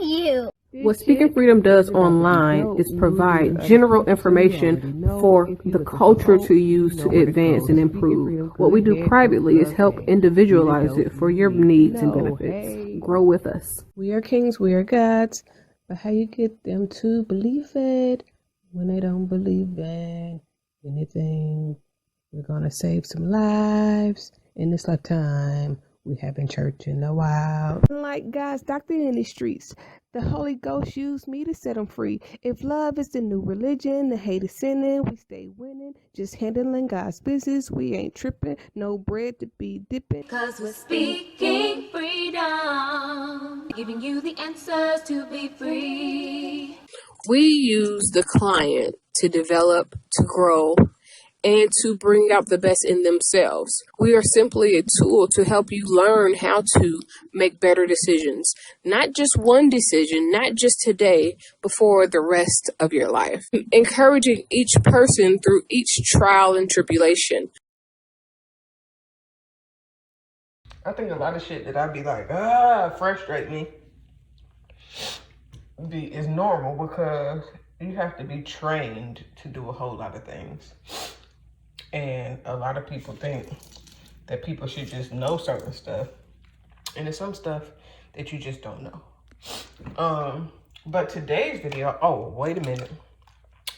you? What Speaking Freedom does online is provide general information for the culture to use to advance and improve. What we do privately is help individualize it for your needs and benefits. Grow with us. We are kings, we are gods, but how you get them to believe it when they don't believe in anything? We're gonna save some lives in this lifetime. We haven't church in a while. Like God's doctor in the streets, the Holy Ghost used me to set them free. If love is the new religion, the hate is sinning, we stay winning. Just handling God's business, we ain't tripping. No bread to be dipping. Cause we're speaking freedom, giving you the answers to be free. We use the client to develop, to grow, and to bring out the best in themselves. We are simply a tool to help you learn how to make better decisions. Not just one decision, not just today, but for the rest of your life. Encouraging each person through each trial and tribulation. I think a lot of shit that I'd be like, frustrate me is normal because you have to be trained to do a whole lot of things. And a lot of people think that people should just know certain stuff. And there's some stuff that you just don't know. But today's video, oh, wait a minute.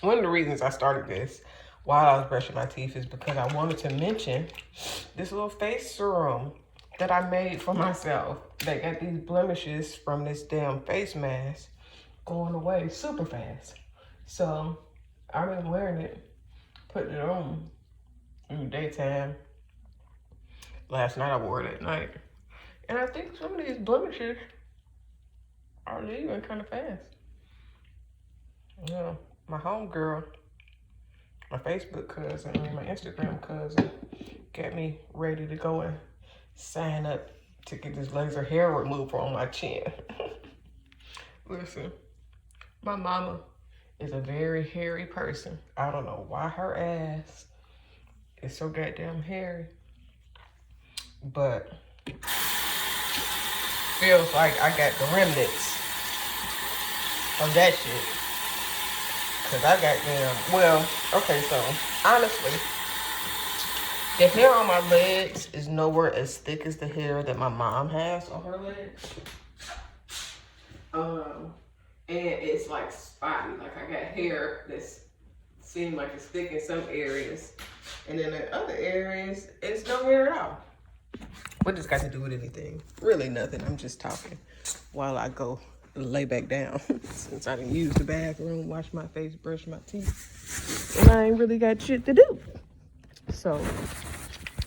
One of the reasons I started this while I was brushing my teeth is because I wanted to mention this little face serum that I made for myself that got these blemishes from this damn face mask going away super fast. So I've been wearing it, putting it on in the daytime. Last night I wore it at night. And I think some of these blemishes are leaving kind of fast. You know, my homegirl, my Facebook cousin, and my Instagram cousin got me ready to go and sign up to get this laser hair removal on my chin. Listen, my mama is a very hairy person. I don't know why her ass is so goddamn hairy, but feels like I got the remnants of that shit. Cause I got them, well, okay, so honestly, the hair on my legs is nowhere as thick as the hair that my mom has on her legs. And it's like spotty, like I got hair that's seem like it's thick in some areas. And then in other areas, it's no hair at all. What does got to do with anything? Really nothing. I'm just talking while I go lay back down. Since I didn't use the bathroom, wash my face, brush my teeth. And I ain't really got shit to do. So, I'm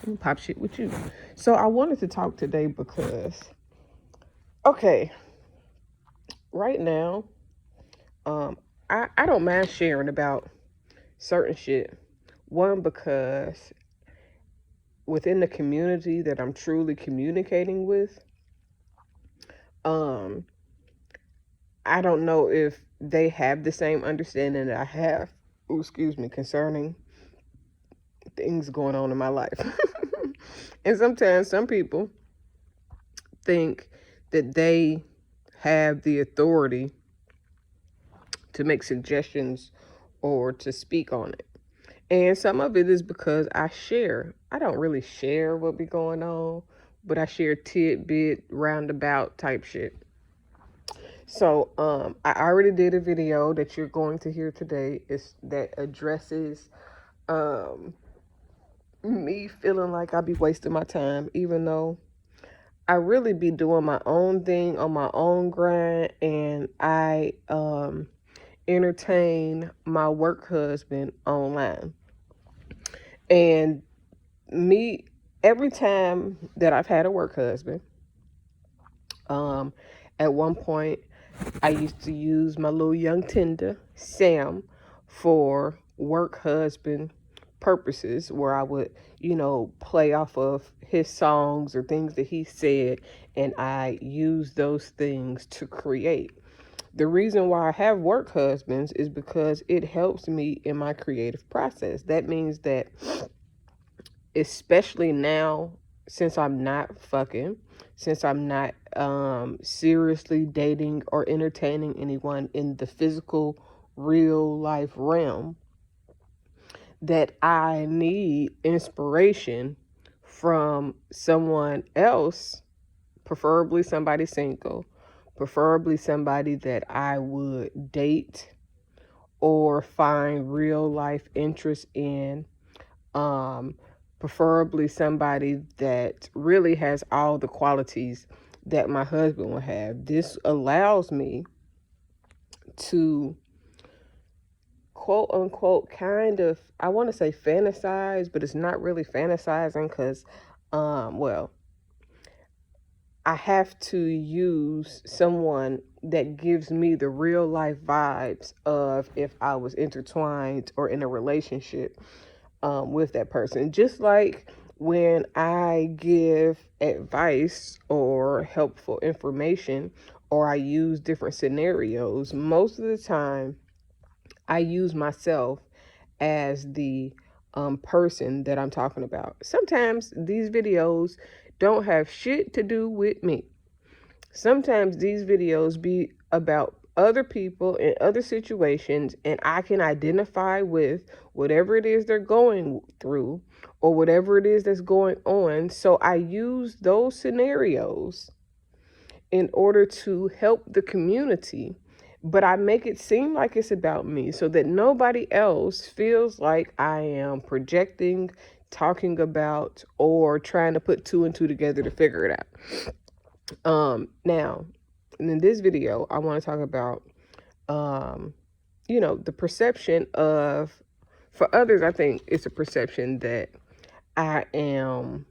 gonna pop shit with you. So I wanted to talk today because, okay, right now, I don't mind sharing about certain shit. One, because within the community that I'm truly communicating with, I don't know if they have the same understanding that I have, concerning things going on in my life. And sometimes some people think that they have the authority to make suggestions or to speak on it. And some of it is because I share. I don't really share what be going on, but I share tidbit, roundabout type shit. So I already did a video that you're going to hear today that addresses me feeling like I be wasting my time, even though I really be doing my own thing on my own grind, and I entertain my work husband online. And me, every time that I've had a work husband, at one point I used to use my little young tender, Sam, for work husband purposes, where I would, play off of his songs or things that he said, and I use those things to create. The reason why I have work husbands is because it helps me in my creative process. That means that, especially now, since I'm not fucking, since I'm not seriously dating or entertaining anyone in the physical, real life realm, that I need inspiration from someone else, preferably somebody single, preferably somebody that I would date or find real life interest in, preferably somebody that really has all the qualities that my husband will have. This allows me to, quote unquote, kind of, I want to say fantasize, but it's not really fantasizing because, well, I have to use someone that gives me the real life vibes of if I was intertwined or in a relationship with that person. Just like when I give advice or helpful information or I use different scenarios, most of the time I use myself as the person that I'm talking about. Sometimes these videos don't have shit to do with me. Sometimes these videos be about other people in other situations, and I can identify with whatever it is they're going through or whatever it is that's going on. So I use those scenarios in order to help the community, but I make it seem like it's about me so that nobody else feels like I am projecting, talking about, or trying to put two and two together to figure it out. Now, in this video, I want to talk about, the perception of, for others, I think it's a perception that I am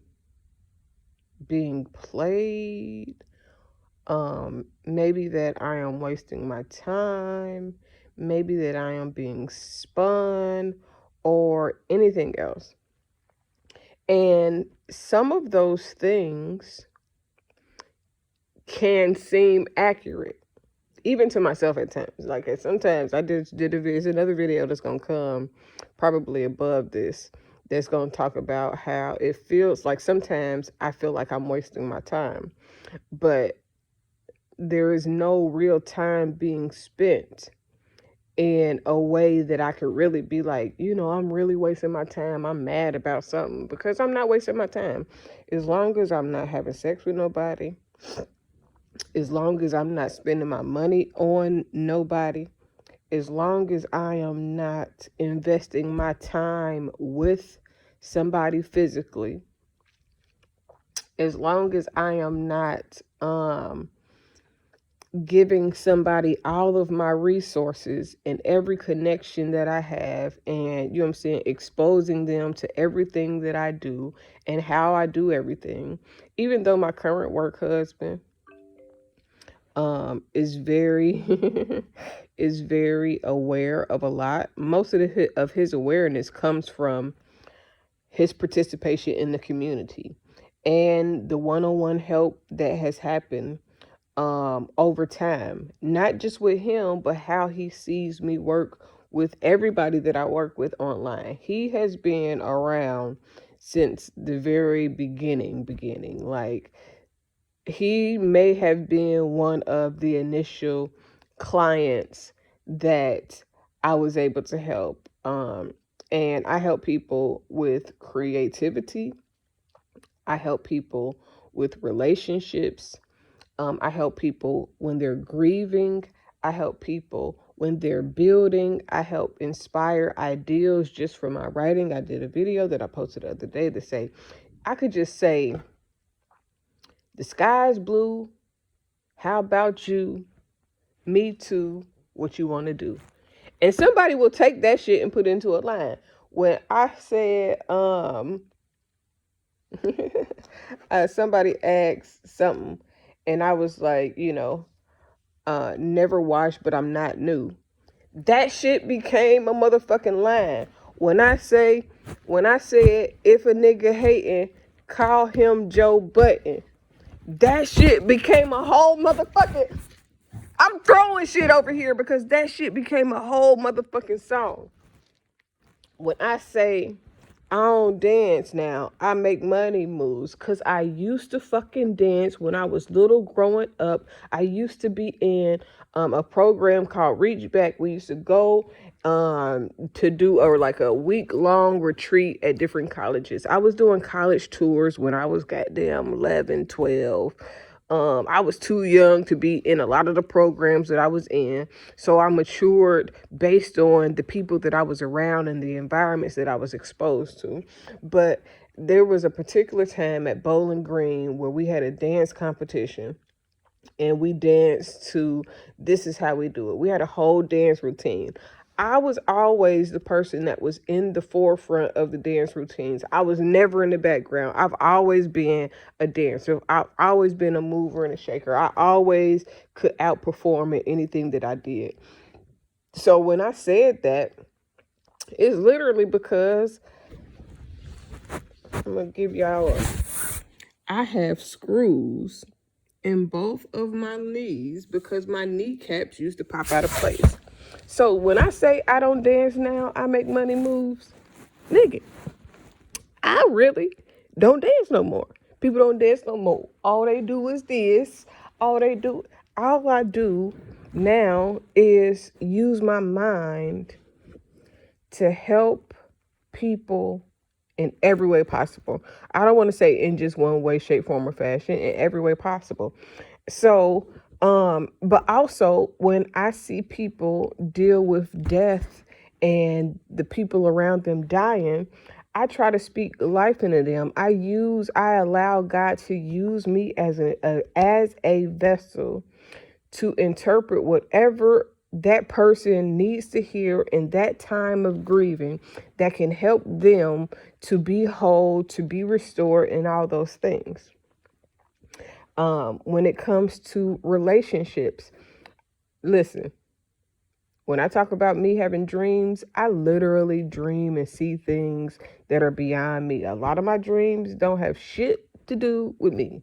being played. Maybe that I am wasting my time, maybe that I am being spun, or anything else. And some of those things can seem accurate, even to myself at times. Like sometimes I did there's another video that's gonna come probably above this that's gonna talk about how it feels like sometimes I feel like I'm wasting my time, but there is no real time being spent in a way that I could really be like, I'm really wasting my time. I'm mad about something, because I'm not wasting my time. As long as I'm not having sex with nobody, as long as I'm not spending my money on nobody, as long as I am not investing my time with somebody physically, as long as I am not giving somebody all of my resources and every connection that I have, and exposing them to everything that I do and how I do everything, even though my current work husband is very is very aware of a lot. Most of his awareness comes from his participation in the community and the one-on-one help that has happened over time, not just with him, but how he sees me work with everybody that I work with online. He has been around since the very beginning. Like, he may have been one of the initial clients that I was able to help. And I help people with creativity. I help people with relationships. I help people when they're grieving. I help people when they're building. I help inspire ideals just from my writing. I did a video that I posted the other day that say, I could just say, the sky's blue. How about you? Me too. What you want to do? And somebody will take that shit and put it into a line. When I said, somebody asked something, and I was like, never washed, but I'm not new. That shit became a motherfucking line. When I said, if a nigga hating, call him Joe Button. That shit became a whole motherfucking... I'm throwing shit over here because that shit became a whole motherfucking song. When I say, I don't dance now. I make money moves. Because I used to fucking dance when I was little growing up. I used to be in a program called Reach Back. We used to go to do a week-long retreat at different colleges. I was doing college tours when I was goddamn 11, 12. I was too young to be in a lot of the programs that I was in. So I matured based on the people that I was around and the environments that I was exposed to. But there was a particular time at Bowling Green where we had a dance competition. And we danced to This Is How We Do It. We had a whole dance routine. I was always the person that was in the forefront of the dance routines. I was never in the background. I've always been a dancer. I've always been a mover and a shaker. I always could outperform in anything that I did. So when I said that, it's literally because I'm going to give y'all I have screws in both of my knees because my kneecaps used to pop out of place. So when I say I don't dance now, I make money moves, nigga, I really don't dance no more. People don't dance no more. All they do is this. All I do now is use my mind to help people in every way possible. I don't want to say in just one way, shape, form, or fashion, in every way possible. So, but also when I see people deal with death and the people around them dying, I try to speak life into them. I allow God to use me as a vessel to interpret whatever that person needs to hear in that time of grieving that can help them to be whole, to be restored, and all those things. When it comes to relationships, listen, when I talk about me having dreams, I literally dream and see things that are beyond me. A lot of my dreams don't have shit to do with me.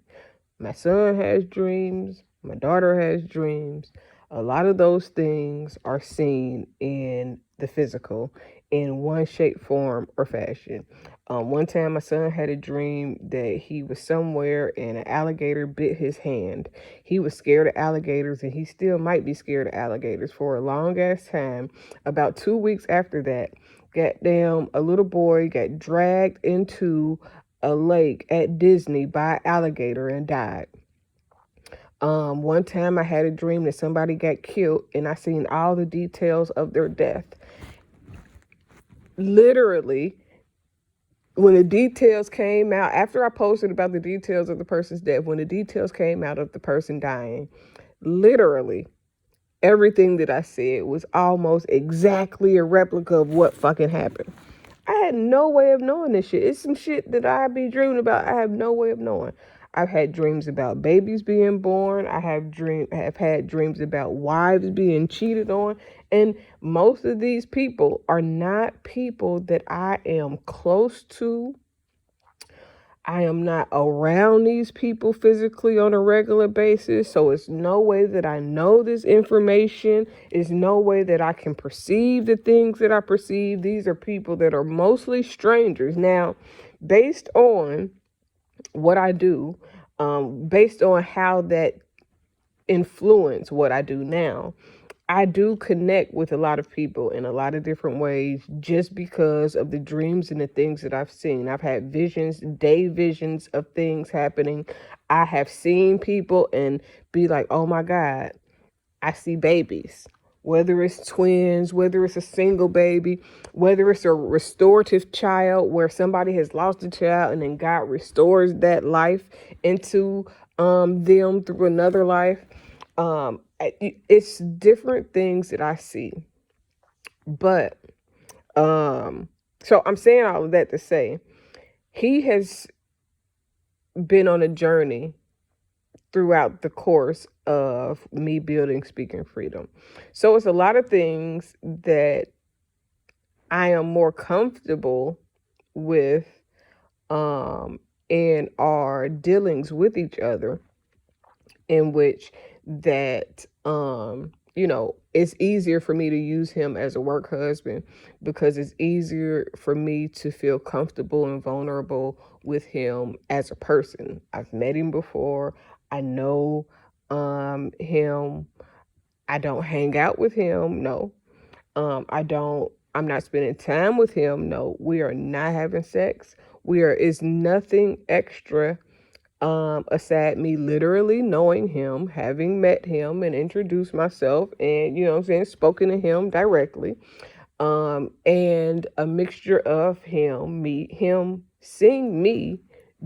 My son has dreams. My daughter has dreams. A lot of those things are seen in the physical in one shape, form, or fashion. One time my son had a dream that he was somewhere and an alligator bit his hand. He was scared of alligators, and he still might be scared of alligators for a long ass time. About 2 weeks after that, goddamn, a little boy got dragged into a lake at Disney by an alligator and died. One time I had a dream that somebody got killed, and I seen all the details of their death. Literally, when the details came out, after I posted about the details of the person's death, when the details came out of the person dying, literally everything that I said was almost exactly a replica of what fucking happened. I had no way of knowing this shit. It's some shit that I be dreaming about. I have no way of knowing. I've had dreams about babies being born. I have had dreams about wives being cheated on. And most of these people are not people that I am close to. I am not around these people physically on a regular basis. So it's no way that I know this information. It's no way that I can perceive the things that I perceive. These are people that are mostly strangers. Now, based on what I do, based on how that influence what I do now, I do connect with a lot of people in a lot of different ways just because of the dreams and the things that I've seen. I've had visions, day visions of things happening. I have seen people and be like, oh my God, I see babies. Whether it's twins, whether it's a single baby, whether it's a restorative child where somebody has lost a child and then God restores that life into them through another life. It's different things that I see. But so I'm saying all of that to say he has been on a journey throughout the course of me building Speaking Freedom. So it's a lot of things that I am more comfortable with in our dealings with each other, in which that it's easier for me to use him as a work husband because it's easier for me to feel comfortable and vulnerable with him as a person. I've met him before. I know him. I don't hang out with him. No. I'm not spending time with him. No. We are not having sex. It's nothing extra aside me literally knowing him, having met him and introduced myself and, spoken to him directly. And a mixture of him seeing me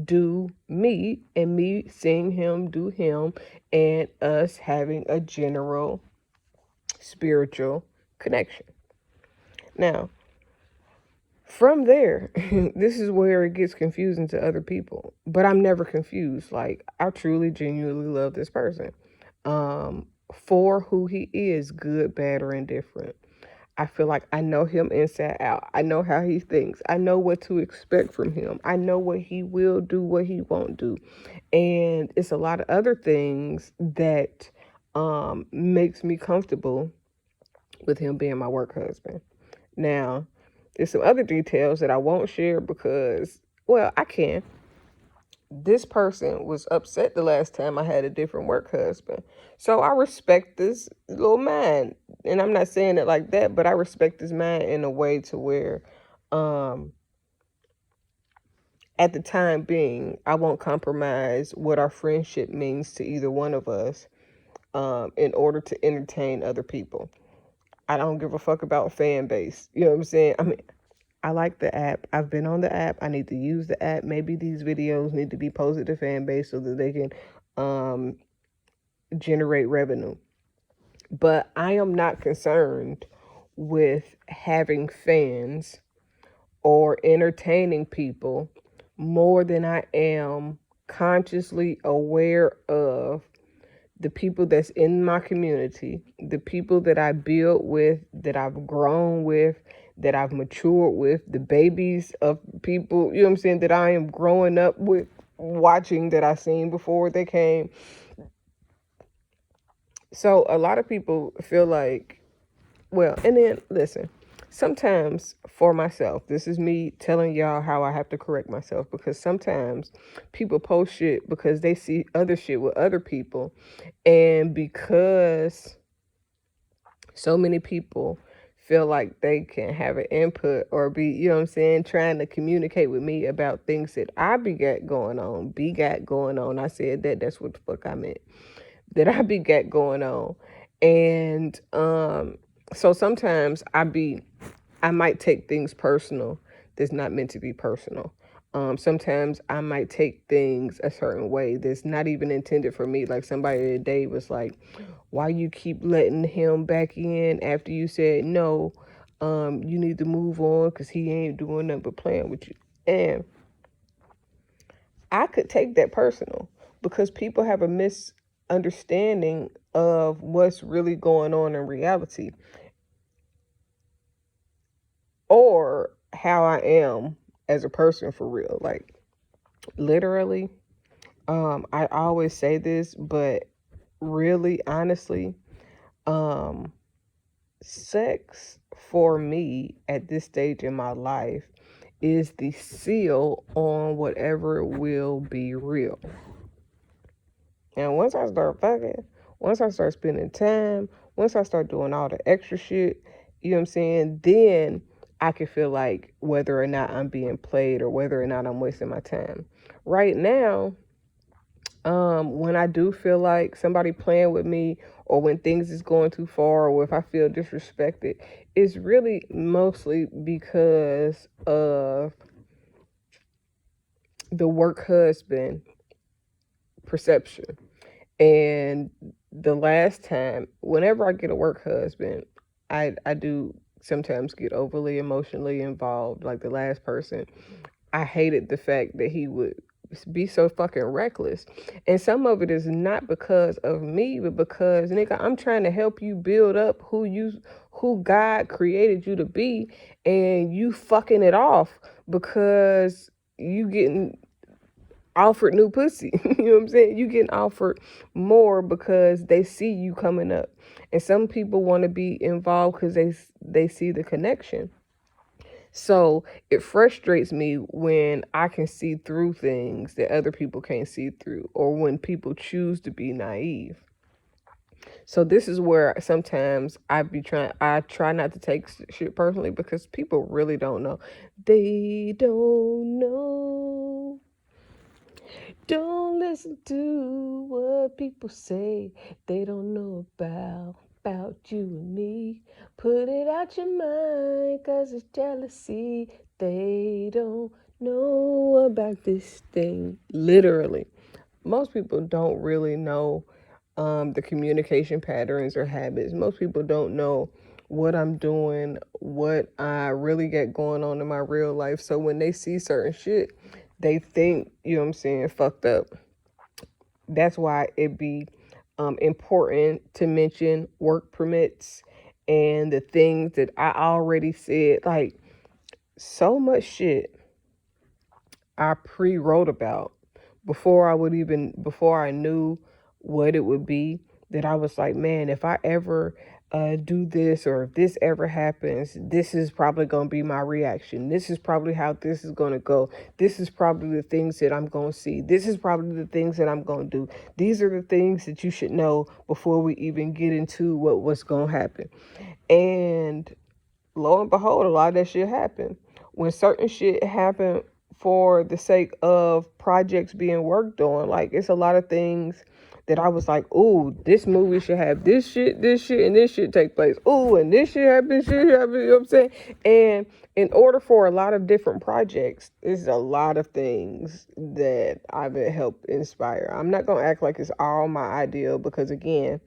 do me and me seeing him do him and us having a general spiritual connection. Now, from there, this is where it gets confusing to other people, but I'm never confused. Like, I truly, genuinely love this person for who he is, good, bad, or indifferent. I feel like I know him inside out. I know how he thinks. I know what to expect from him. I know what he will do, what he won't do. And it's a lot of other things that makes me comfortable with him being my work husband. Now, there's some other details that I won't share because, well, I can. This person was upset the last time I had a different work husband. So I respect this little man. And I'm not saying it like that, but I respect this man in a way to where, at the time being, I won't compromise what our friendship means to either one of us in order to entertain other people. I don't give a fuck about fan base. You know what I'm saying? I mean, I like the app. I've been on the app. I need to use the app. Maybe these videos need to be posted to fan base so that they can generate revenue. But I am not concerned with having fans or entertaining people more than I am consciously aware of the people that's in my community, the people that I build with, that I've grown with, that I've matured with, the babies of people, you know what I'm saying, that I am growing up with, watching, that I seen before they came. So a lot of people feel like, well, and then listen, sometimes for myself, this is me telling y'all how I have to correct myself, because sometimes people post shit because they see other shit with other people. And because so many people feel like they can have an input or be, you know what I'm saying, trying to communicate with me about things that I got going on. I said that's what the fuck I meant. That I got going on. And so sometimes I might take things personal that's not meant to be personal. Sometimes I might take things a certain way that's not even intended for me. Like somebody today was like, why you keep letting him back in after you said no? You need to move on because he ain't doing nothing but playing with you. And I could take that personal because people have a misunderstanding of what's really going on in reality, or how I am as a person for real. Like, literally, I always say this, but really, honestly, sex for me at this stage in my life is the seal on whatever will be real. And once I start fucking, once I start spending time, once I start doing all the extra shit, you know what I'm saying, then I can feel like whether or not I'm being played or whether or not I'm wasting my time. Right now, when I do feel like somebody playing with me, or when things is going too far, or if I feel disrespected, it's really mostly because of the work husband perception. And the last time, whenever I get a work husband, I do sometimes get overly emotionally involved. Like the last person, I hated the fact that he would be so fucking reckless. And some of it is not because of me, but because, nigga, I'm trying to help you build up who God created you to be, and you fucking it off because you getting offered new pussy. You know what I'm saying? You getting offered more because they see you coming up. And some people want to be involved because they see the connection. So it frustrates me when I can see through things that other people can't see through, or when people choose to be naive. So this is where sometimes I try not to take shit personally, because people really don't know. They don't know. Don't listen to what people say. They don't know about you and me. Put it out your mind, 'cause it's jealousy. They don't know about this thing. Literally. Most people don't really know the communication patterns or habits. Most people don't know what I'm doing, what I really get going on in my real life. So when they see certain shit, they think, you know what I'm saying, fucked up. That's why it be important to mention work permits and the things that I already said. Like, so much shit I pre-wrote about before I knew what it would be, that I was like, man, if I ever do this, or if this ever happens, this is probably going to be my reaction. This is probably how this is going to go. This is probably the things that I'm going to see. This is probably the things that I'm going to do. These are the things that you should know before we even get into what's going to happen. And lo and behold, a lot of that shit happened. When certain shit happened for the sake of projects being worked on, like, it's a lot of things that I was like, ooh, this movie should have this shit, and this shit take place. Ooh, and this shit happen, you know what I'm saying? And in order for a lot of different projects, there's a lot of things that I've helped inspire. I'm not gonna act like it's all my ideal, because again,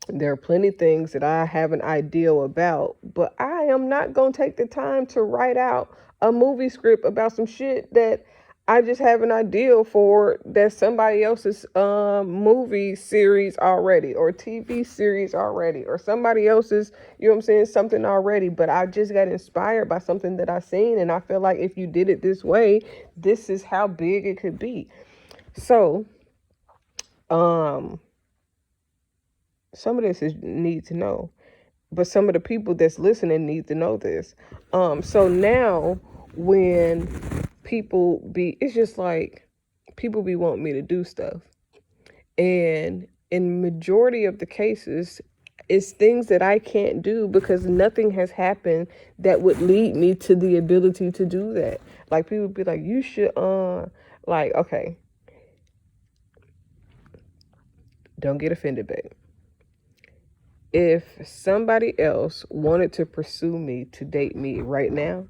there are plenty of things that I have an ideal about, but I am not going to take the time to write out a movie script about some shit that I just have an ideal for, that's somebody else's movie series already, or TV series already, or somebody else's, you know what I'm saying, something already. But I just got inspired by something that I seen, and I feel like if you did it this way, this is how big it could be. So, some of this is need to know, but some of the people that's listening need to know this. So now when it's just like people be wanting me to do stuff, and in majority of the cases, it's things that I can't do because nothing has happened that would lead me to the ability to do that. Like, people be like, you should, like, okay, don't get offended, babe. If somebody else wanted to pursue me to date me right now,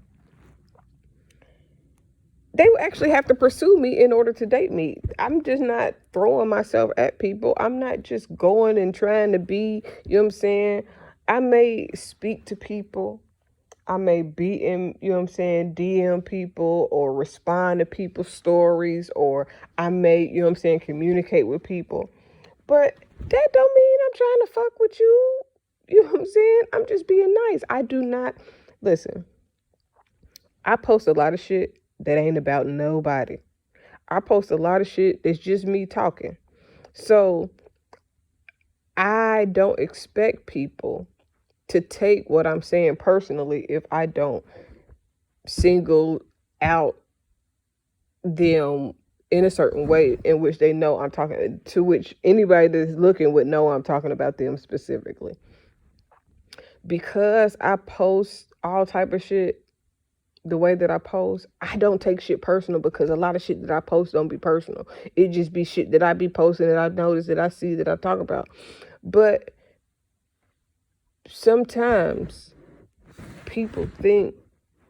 they would actually have to pursue me in order to date me. I'm just not throwing myself at people. I'm not just going and trying to be, you know what I'm saying? I may speak to people. I may be in, you know what I'm saying, DM people, or respond to people's stories, or I may, you know what I'm saying, communicate with people. But that don't mean I'm trying to fuck with you. You know what I'm saying? I'm just being nice. I do not, listen, I post a lot of shit that ain't about nobody. I post a lot of shit that's just me talking. So I don't expect people to take what I'm saying personally if I don't single out them in a certain way in which they know I'm talking, to which anybody that's looking would know I'm talking about them specifically. Because I post all type of shit the way that I post, I don't take shit personal, because a lot of shit that I post don't be personal. It just be shit that I be posting, that I notice, that I see, that I talk about. But sometimes people think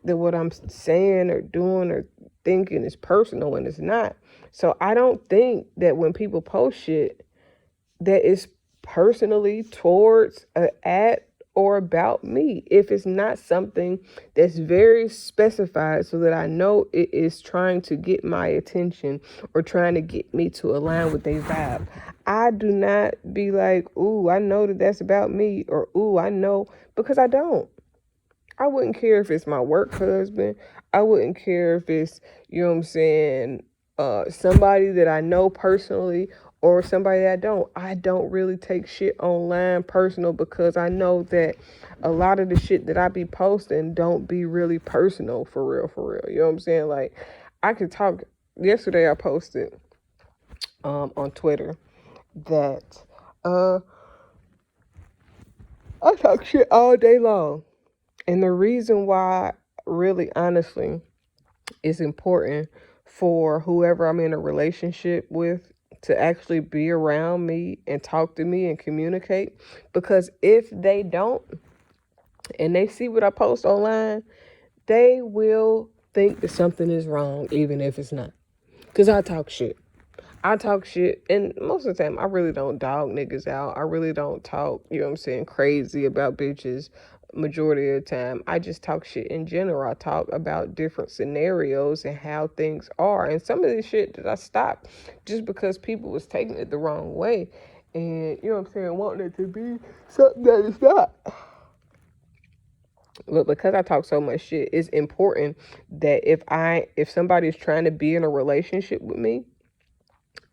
that what I'm saying or doing or thinking is personal, and it's not. So I don't think that when people post shit that is personally towards, at, or about me, if it's not something that's very specified so that I know it is trying to get my attention or trying to get me to align with their vibe. I do not be like, ooh, I know that that's about me, or ooh, I know, because I don't. I wouldn't care if it's my work husband. I wouldn't care if it's, you know what I'm saying, somebody that I know personally or somebody that I don't really take shit online personal, because I know that a lot of the shit that I be posting don't be really personal for real. You know what I'm saying? Like, I could talk. Yesterday I posted on Twitter that I talk shit all day long. And the reason why, really honestly, it's important for whoever I'm in a relationship with to actually be around me and talk to me and communicate. Because if they don't, and they see what I post online, they will think that something is wrong, even if it's not. Because I talk shit. And most of the time, I really don't dog niggas out. I really don't talk, you know what I'm saying, crazy about bitches majority of the time. I just talk shit in general. I talk about different scenarios and how things are. And some of this shit that I stopped just because people was taking it the wrong way. And, you know what I'm saying, wanting it to be something that it's not. But because I talk so much shit, it's important that if somebody's trying to be in a relationship with me,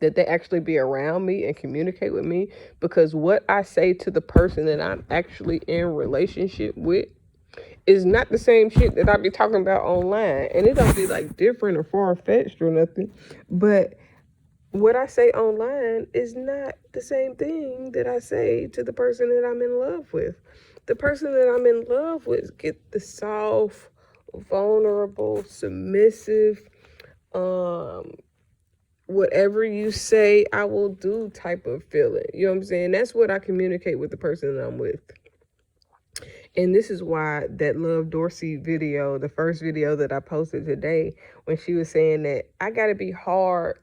that they actually be around me and communicate with me, because what I say to the person that I'm actually in relationship with is not the same shit that I be talking about online. And it don't be like different or far-fetched or nothing, but what I say online is not the same thing that I say to the person that I'm in love with. The person that I'm in love with get the soft, vulnerable, submissive, whatever you say, I will do type of feeling. You know what I'm saying? That's what I communicate with the person that I'm with. And this is why that Love Dorsey video, the first video that I posted today, when she was saying that I got to be hard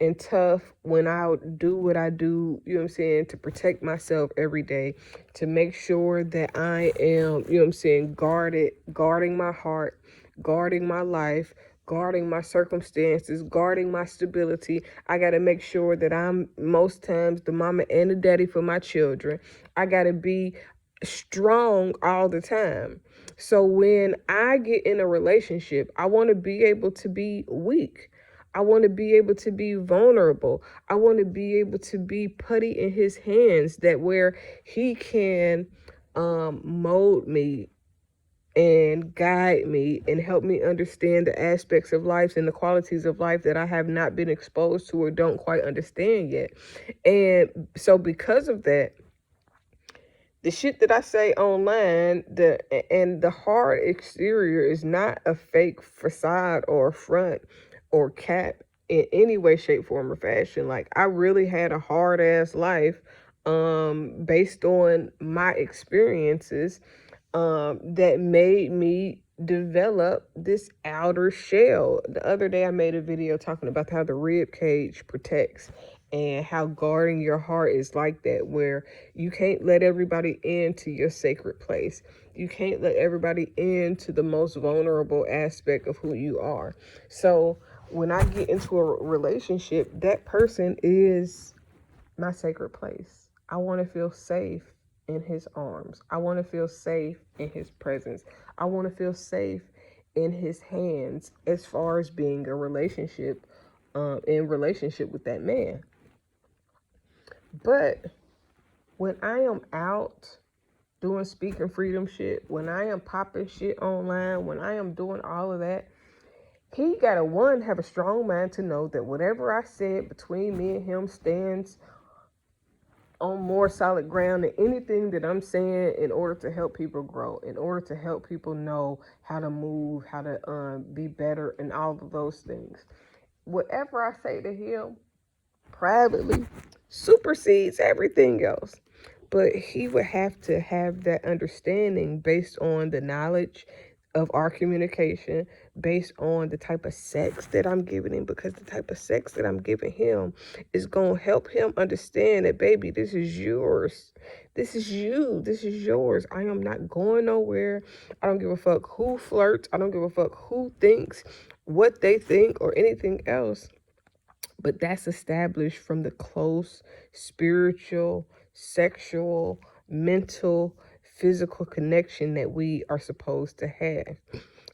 and tough when I do what I do, you know what I'm saying, to protect myself every day, to make sure that I am, you know what I'm saying, guarding my heart, guarding my life, guarding my circumstances, guarding my stability. I got to make sure that I'm most times the mama and the daddy for my children. I got to be strong all the time. So when I get in a relationship, I want to be able to be weak. I want to be able to be vulnerable. I want to be able to be putty in his hands, that where he can mold me and guide me and help me understand the aspects of life and the qualities of life that I have not been exposed to or don't quite understand yet. And so because of that, the shit that I say online, the hard exterior is not a fake facade or a front or cap in any way, shape, form, or fashion. Like, I really had a hard ass life based on my experiences that made me develop this outer shell. The other day I made a video talking about how the rib cage protects and how guarding your heart is like that, where you can't let everybody into your sacred place. You can't let everybody into the most vulnerable aspect of who you are. So when I get into a relationship, that person is my sacred place. I want to feel safe in his arms. I want to feel safe in his presence. I want to feel safe in his hands as far as being a relationship, in relationship with that man. But when I am out doing speaking freedom shit, when I am popping shit online, when I am doing all of that, he gotta, one, have a strong mind to know that whatever I said between me and him stands on more solid ground than anything that I'm saying, in order to help people grow, in order to help people know how to move, how to be better, and all of those things. Whatever I say to him privately supersedes everything else. But he would have to have that understanding based on the knowledge of our communication, based on the type of sex that I'm giving him, because the type of sex that I'm giving him is going to help him understand that, baby, this is yours. This is you. This is yours. I am not going nowhere. I don't give a fuck who flirts. I don't give a fuck who thinks, what they think, or anything else. But that's established from the close spiritual, sexual, mental, physical connection that we are supposed to have.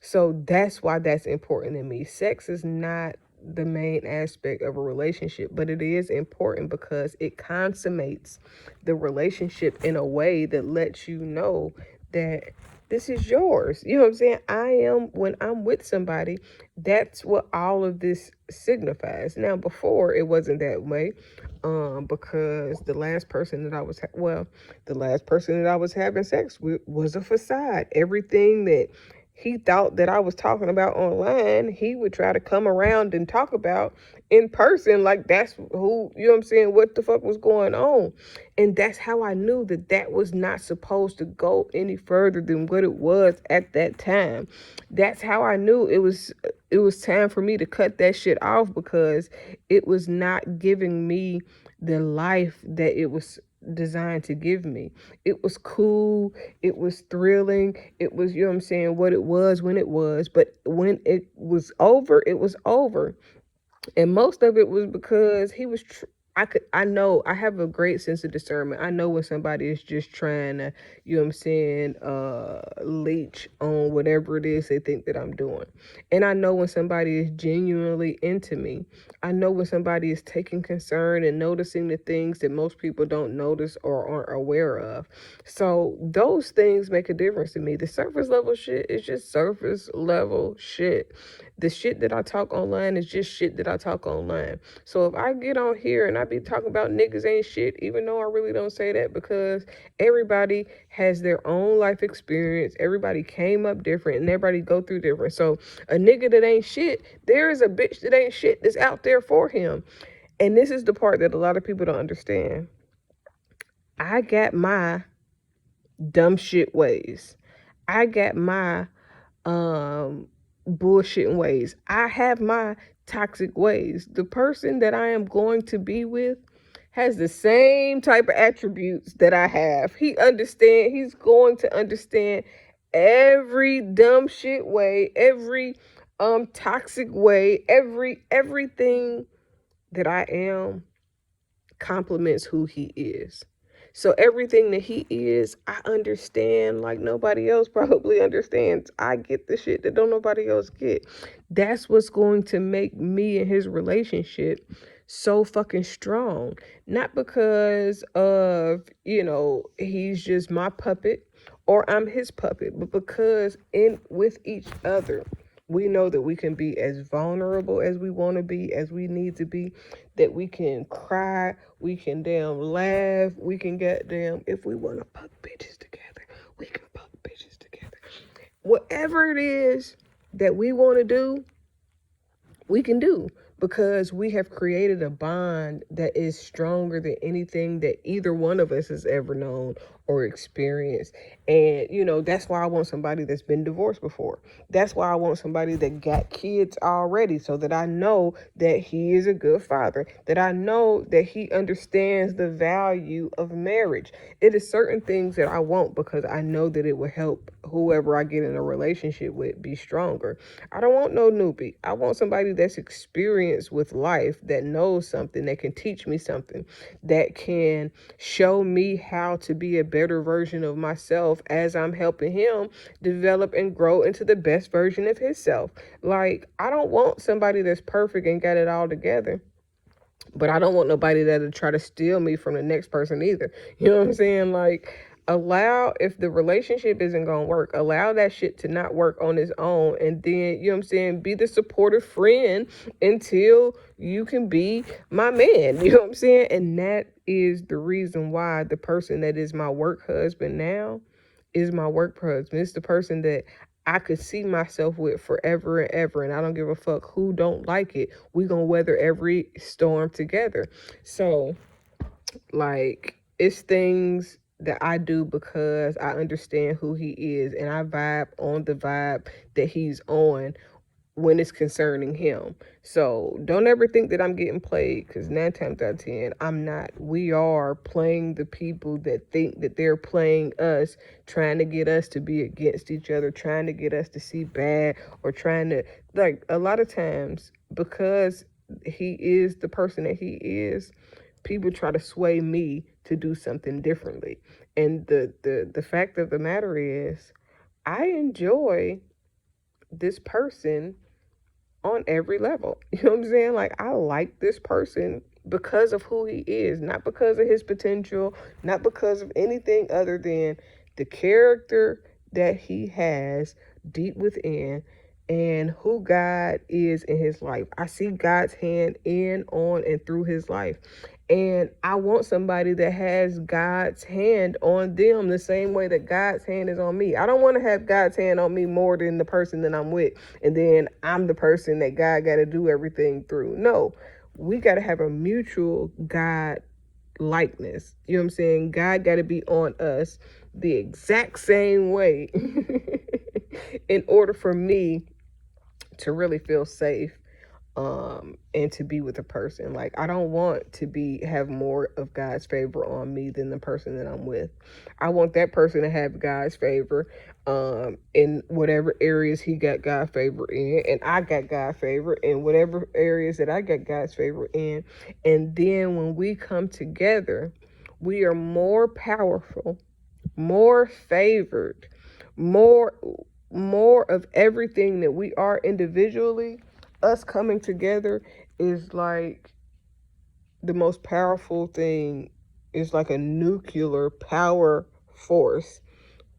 So that's why that's important to me. Sex is not the main aspect of a relationship, but it is important because it consummates the relationship in a way that lets you know that this is yours. You know what I'm saying? When I'm with somebody, that's what all of this signifies. Now, before it wasn't that way, because the last person that I was having sex with was a facade. Everything that he thought that I was talking about online, he would try to come around and talk about in person, like that's who, you know what I'm saying, what the fuck was going on. And that's how I knew that that was not supposed to go any further than what it was at that time. That's how I knew it was time for me to cut that shit off, because it was not giving me the life that it was designed to give me. It was cool, it was thrilling, it was, you know what I'm saying, what it was when it was, but when it was over, it was over. And most of it was because he was I know I have a great sense of discernment. I know when somebody is just trying to, you know what I'm saying, leech on whatever it is they think that I'm doing. And I know when somebody is genuinely into me. I know when somebody is taking concern and noticing the things that most people don't notice or aren't aware of. So those things make a difference to me. The surface level shit is just surface level shit. The shit that I talk online is just shit that I talk online. So if I get on here and I be talking about niggas ain't shit, even though I really don't say that, because everybody has their own life experience. Everybody came up different and everybody go through different. So a nigga that ain't shit, there is a bitch that ain't shit that's out there for him. And this is the part that a lot of people don't understand. I got my dumb shit ways. I got my bullshitting ways. I have my toxic ways. The person that I am going to be with has the same type of attributes that I have. He's going to understand every dumb shit way, every toxic way, everything that I am complements who he is. So everything that he is, I understand like nobody else probably understands. I get the shit that don't nobody else get. That's what's going to make me and his relationship so fucking strong. Not because of, he's just my puppet or I'm his puppet, but because with each other, we know that we can be as vulnerable as we want to be, as we need to be, that we can cry, we can damn laugh, we can if we want to fuck bitches together, we can fuck bitches together. Whatever it is that we want to do, we can do, because we have created a bond that is stronger than anything that either one of us has ever known or experienced. And, that's why I want somebody that's been divorced before. That's why I want somebody that got kids already, so that I know that he is a good father, that I know that he understands the value of marriage. It is certain things that I want because I know that it will help whoever I get in a relationship with be stronger. I don't want no newbie. I want somebody that's experienced with life, that knows something, that can teach me something, that can show me how to be a better version of myself as I'm helping him develop and grow into the best version of himself. Like, I don't want somebody that's perfect and got it all together, but I don't want nobody that'll try to steal me from the next person either. You know what I'm saying? Like, if the relationship isn't going to work, allow that shit to not work on its own. And then, you know what I'm saying, be the supportive friend until you can be my man. You know what I'm saying? And that is the reason why the person that is my work husband now is my work husband. It's the person that I could see myself with forever and ever, and I don't give a fuck who don't like it. We gonna weather every storm together. So, like, it's things that I do because I understand who he is, and I vibe on the vibe that he's on when it's concerning him. So don't ever think that I'm getting played, because 9 times out of 10, I'm not. We are playing the people that think that they're playing us, trying to get us to be against each other, trying to get us to see bad, or trying to, like, a lot of times, because he is the person that he is, people try to sway me to do something differently. And the fact of the matter is, I enjoy this person on every level. You know what I'm saying? Like, I like this person because of who he is, not because of his potential, not because of anything other than the character that he has deep within and who God is in his life. I see God's hand in, on, and through his life. And I want somebody that has God's hand on them the same way that God's hand is on me. I don't want to have God's hand on me more than the person that I'm with. And then I'm the person that God got to do everything through. No, we got to have a mutual God likeness. You know what I'm saying? God got to be on us the exact same way in order for me to really feel safe and to be with a person. Like, I don't want to have more of God's favor on me than the person that I'm with. I want that person to have God's favor in whatever areas he got God favor in, and I got God favor in whatever areas that I got God's favor in. And then when we come together, we are more powerful, more favored, more of everything that we are individually. Us coming together is like the most powerful thing. Is like a nuclear power force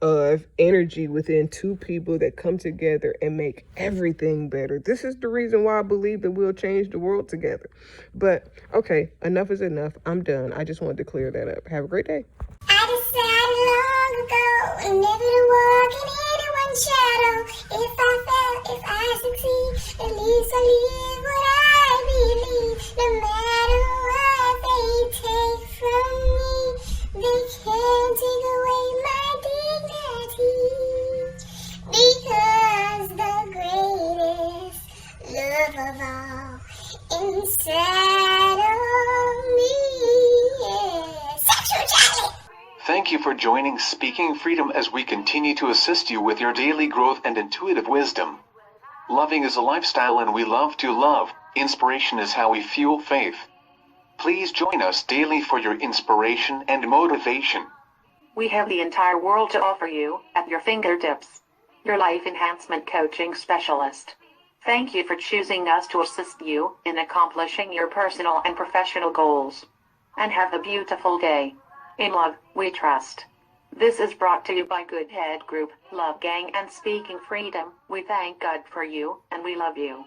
of energy within two people that come together and make everything better. This is the reason why I believe that we'll change the world together. But okay, enough is enough. I'm done. I just wanted to clear that up. Have a great day. I decided long ago never to walk in anyone's shadow. If I fail, if I succeed, at least I live what I believe. No matter what they take from me, they can't take away my dignity. Because the greatest love of all inside of me is sexuality. Thank you for joining Speaking Freedom as we continue to assist you with your daily growth and intuitive wisdom. Loving is a lifestyle and we love to love. Inspiration is how we fuel faith. Please join us daily for your inspiration and motivation. We have the entire world to offer you at your fingertips. Your life enhancement coaching specialist. Thank you for choosing us to assist you in accomplishing your personal and professional goals. And have a beautiful day. In love, we trust. This is brought to you by Good Head Group, Love Gang, and Speaking Freedom. We thank God for you, and we love you.